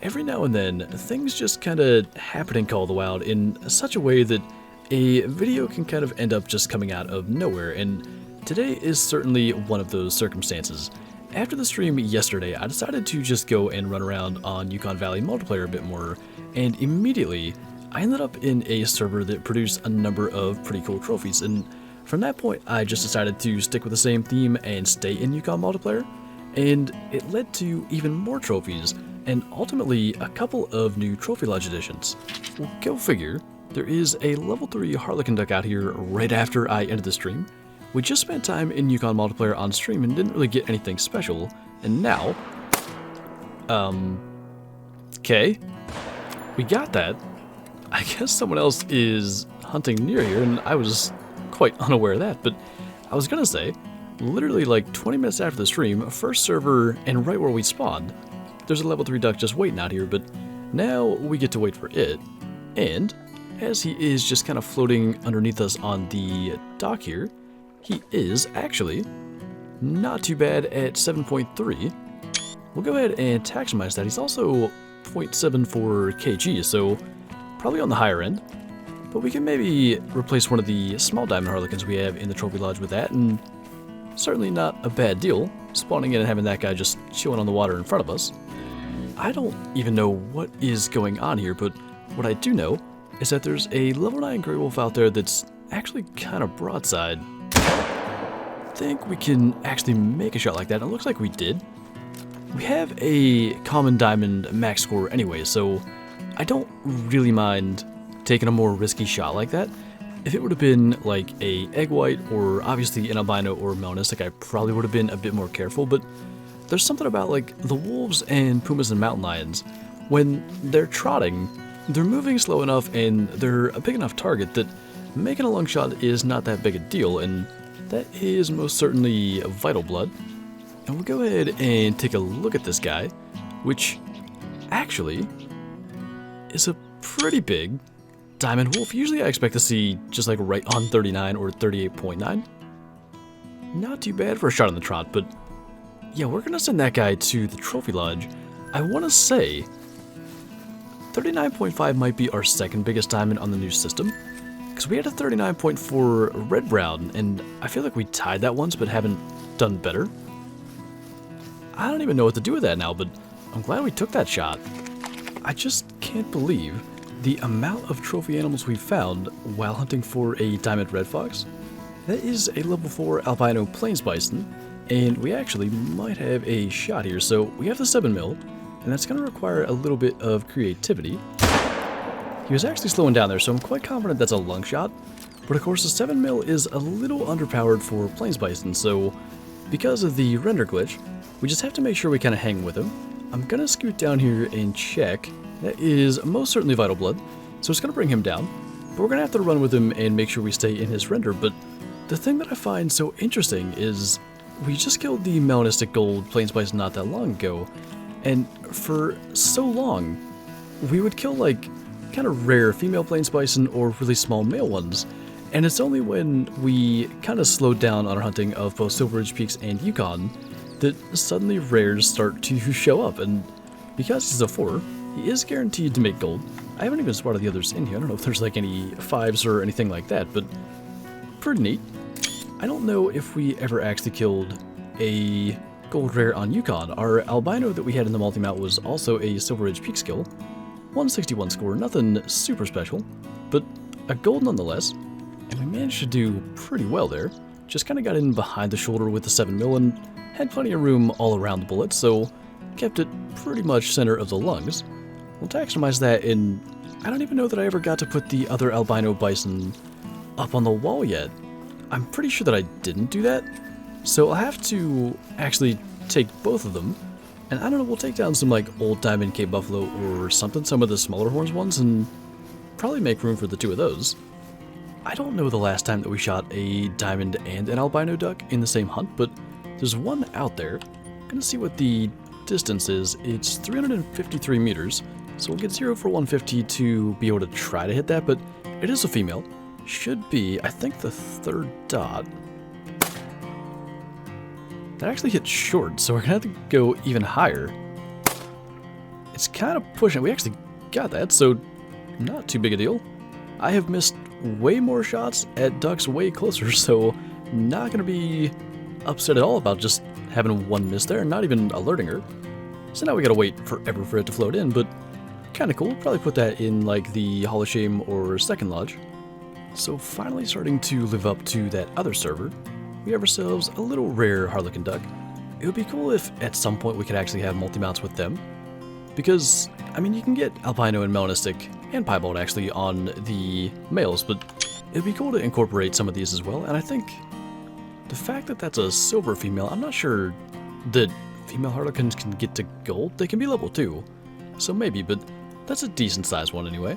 every now and then, things just kind of happen in Call of the Wild in such a way that a video can kind of end up just coming out of nowhere, and today is certainly one of those circumstances. After the stream yesterday, I decided to just go and run around on Yukon Valley multiplayer a bit more, and immediately I ended up in a server that produced a number of pretty cool trophies, and from that point I just decided to stick with the same theme and stay in Yukon multiplayer, and it led to even more trophies, and ultimately a couple of new Trophy Lodge additions. Well, go figure, there is a level 3 harlequin duck out here right after I ended the stream. We just spent time in Yukon multiplayer on stream and didn't really get anything special, and now, okay, we got that. I guess someone else is hunting near here, and I was quite unaware of that, but I was gonna say, literally like 20 minutes after the stream, first server, and right where we spawned, there's a level 3 duck just waiting out here, but now we get to wait for it, and as he is just kind of floating underneath us on the dock here, he is actually not too bad at 7.3. We'll go ahead and taximize that. He's also 0.74 kg, so probably on the higher end. But we can maybe replace one of the small diamond harlequins we have in the Trophy Lodge with that, and certainly not a bad deal, spawning in and having that guy just chilling on the water in front of us. I don't even know what is going on here, but what I do know is that there's a level 9 Grey Wolf out there that's actually kind of broadside. I think we can actually make a shot like that. It looks like we did. We have a common diamond max score anyway, so I don't really mind taking a more risky shot like that. If it would have been like a egg white or obviously an albino or melanistic, I probably would have been a bit more careful, but there's something about like the wolves and pumas and mountain lions, when they're trotting, they're moving slow enough and they're a big enough target that making a long shot is not that big a deal, and that is most certainly Vital Blood. And we'll go ahead and take a look at this guy, which actually is a pretty big diamond wolf. Usually I expect to see just like right on 39 or 38.9. Not too bad for a shot in the trot, but yeah, we're gonna send that guy to the Trophy Lodge. I want to say 39.5 might be our second biggest diamond on the new system, because we had a 39.4 red brown, and I feel like we tied that once but haven't done better. I don't even know what to do with that now, but I'm glad we took that shot. I just can't believe the amount of trophy animals we found while hunting for a diamond red fox. That is a level 4 albino plains bison, and we actually might have a shot here. So we have the 7mm, and that's going to require a little bit of creativity. He was actually slowing down there, so I'm quite confident that's a lung shot. But of course the 7mm is a little underpowered for plains bison, so because of the render glitch, we just have to make sure we kind of hang with him. I'm going to scoot down here and check. That is most certainly Vital Blood, so it's going to bring him down. But we're going to have to run with him and make sure we stay in his render. But the thing that I find so interesting is we just killed the melanistic gold plains bison not that long ago, and for so long we would kill like kind of rare female plains bison or really small male ones, and it's only when we kind of slowed down on our hunting of both Silver Ridge Peaks and Yukon that suddenly rares start to show up. And because he's a 4, he is guaranteed to make gold. I haven't even spotted the others in here. I don't know if there's like any 5s or anything like that, but pretty neat. I don't know if we ever actually killed a gold rare on Yukon. Our albino that we had in the multi-mount was also a Silver Ridge Peak skill. 161 score, nothing super special, but a gold nonetheless, and we managed to do pretty well there. Just kind of got in behind the shoulder with the 7mm and had plenty of room all around the bullet, so kept it pretty much center of the lungs. We'll taxonomize that, and I don't even know that I ever got to put the other albino bison up on the wall yet. I'm pretty sure that I didn't do that, so I'll have to actually take both of them. And I don't know, we'll take down some like old diamond Cape Buffalo or something, some of the smaller horns ones, and probably make room for the 2 of those. I don't know the last time that we shot a diamond and an albino duck in the same hunt, but there's one out there. I'm gonna see what the distance is. It's 353 meters, so we'll get 0 for 150 to be able to try to hit that, but it is a female. Should be, I think, the 3rd dot. That actually hit short, so we're gonna have to go even higher. it's kind of pushing. We actually got that, so not too big a deal. I have missed way more shots at ducks way closer, so not going to be upset at all about just having one miss there and not even alerting her. So now we got to wait forever for it to float in, but kind of cool. Probably put that in like the Hall of Shame or Second Lodge. So finally starting to live up to that other server, we have ourselves a little rare harlequin duck. It would be cool if at some point we could actually have multi-mounts with them. Because, I mean, you can get albino and melanistic and piebald actually on the males, but it would be cool to incorporate some of these as well. And I think the fact that that's a silver female, I'm not sure that female harlequins can get to gold. They can be level 2, so maybe, but that's a decent sized one anyway.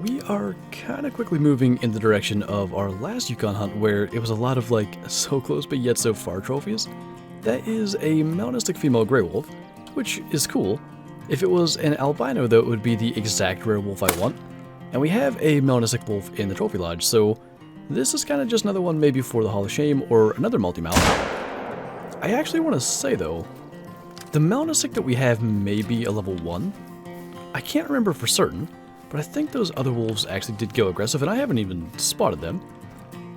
We are kind of quickly moving in the direction of our last Yukon hunt where it was a lot of like so close but yet so far trophies. That is a melanistic female gray wolf, which is cool. If it was an albino though, it would be the exact rare wolf I want. And we have a melanistic wolf in the trophy lodge, so this is kind of just another one maybe for the Hall of Shame or another multi-mount. I actually want to say though, the melanistic that we have may be a level 1. I can't remember for certain, but I think those other wolves actually did go aggressive and I haven't even spotted them.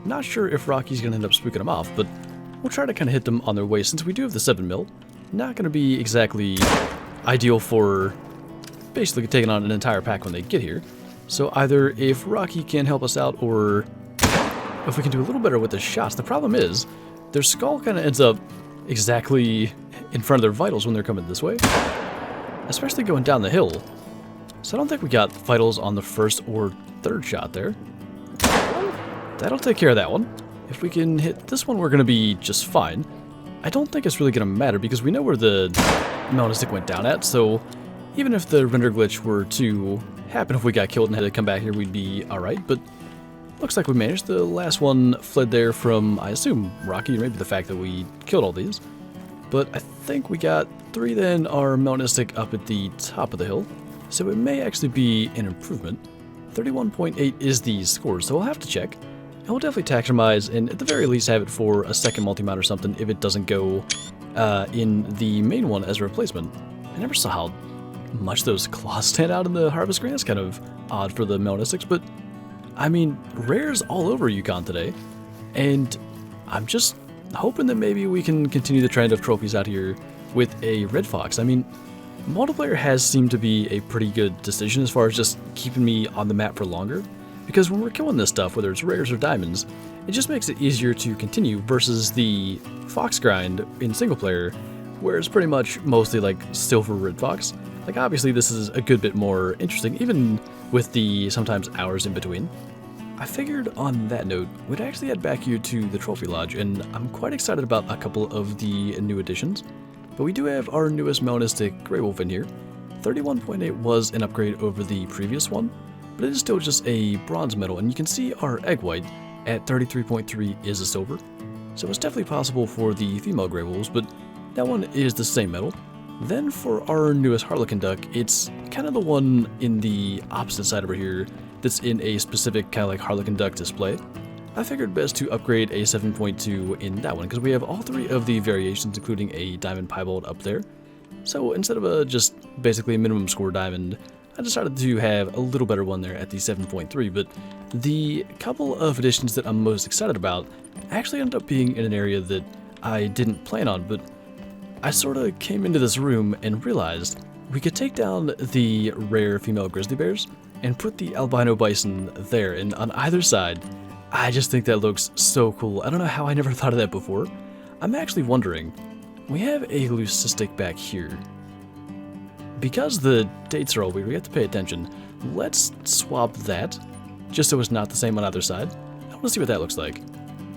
Not sure if Rocky's going to end up spooking them off, but we'll try to kind of hit them on their way since we do have the 7mm. Not going to be exactly ideal for basically taking on an entire pack when they get here. So either if Rocky can help us out or if we can do a little better with the shots. The problem is their skull kind of ends up exactly in front of their vitals when they're coming this way, especially going down the hill. So I don't think we got vitals on the first or third shot there. That'll take care of that one. If we can hit this one, we're going to be just fine. I don't think it's really going to matter because we know where the melanistic went down at, so even if the render glitch were to happen if we got killed and had to come back here, we'd be alright, but looks like we managed. The last one fled there from, I assume, Rocky, or maybe the fact that we killed all these. But I think we got 3 then are melanistic up at the top of the hill, so it may actually be an improvement. 31.8 is the score, so we'll have to check. And we'll definitely taxonomize and at the very least have it for a second multi-mount or something if it doesn't go in the main one as a replacement. I never saw how much those claws stand out in the harvest screen. That's kind of odd for the melanistics, but I mean, rares all over Yukon today, and I'm just hoping that maybe we can continue the trend of trophies out here with a red fox. I mean, multiplayer has seemed to be a pretty good decision as far as just keeping me on the map for longer, because when we're killing this stuff, whether it's rares or diamonds, it just makes it easier to continue versus the fox grind in single player, where it's pretty much mostly like silver red fox. Like obviously this is a good bit more interesting, even with the sometimes hours in between. I figured on that note, we'd actually head back here to the Trophy Lodge, and I'm quite excited about a couple of the new additions. But we do have our newest melanistic Grey Wolf in here. 31.8 was an upgrade over the previous one, but it is still just a bronze medal, and you can see our egg white at 33.3 is a silver. So it's definitely possible for the female Grey Wolves, but that one is the same medal. Then for our newest harlequin duck, it's kind of the one in the opposite side over here that's in a specific kind of like harlequin duck display. I figured best to upgrade a 7.2 in that one because we have all 3 of the variations including a diamond piebald up there. So instead of a just basically a minimum score diamond, I decided to have a little better one there at the 7.3, but the couple of additions that I'm most excited about actually ended up being in an area that I didn't plan on, but I sort of came into this room and realized we could take down the rare female grizzly bears and put the albino bison there, and on either side, I just think that looks so cool. I don't know how I never thought of that before. I'm actually wondering, we have a leucistic back here. Because the dates are all weird, we have to pay attention. Let's swap that, just so it's not the same on either side. I want to see what that looks like.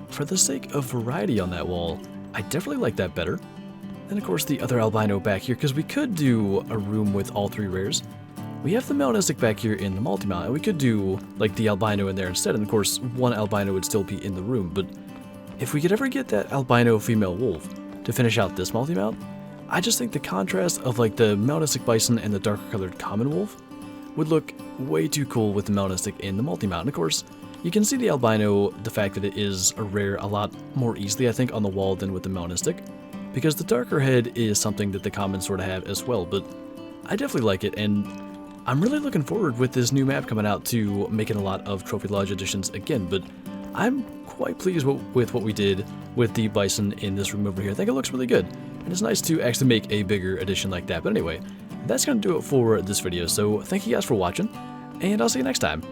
For the sake of variety on that wall, I definitely like that better. And of course the other albino back here, because we could do a room with all 3 rares. We have the melanistic back here in the multi-mount, and we could do like the albino in there instead, and of course one albino would still be in the room, but if we could ever get that albino female wolf to finish out this multi-mount, I just think the contrast of like the melanistic bison and the darker colored common wolf would look way too cool with the melanistic in the multi-mount. And of course, you can see the albino, the fact that it is a rare a lot more easily I think on the wall than with the melanistic, because the darker head is something that the commons sort of have as well, but I definitely like it, and I'm really looking forward with this new map coming out to making a lot of Trophy Lodge editions again, but I'm quite pleased with what we did with the bison in this room over here. I think it looks really good, and it's nice to actually make a bigger edition like that. But anyway, that's going to do it for this video, so thank you guys for watching, and I'll see you next time.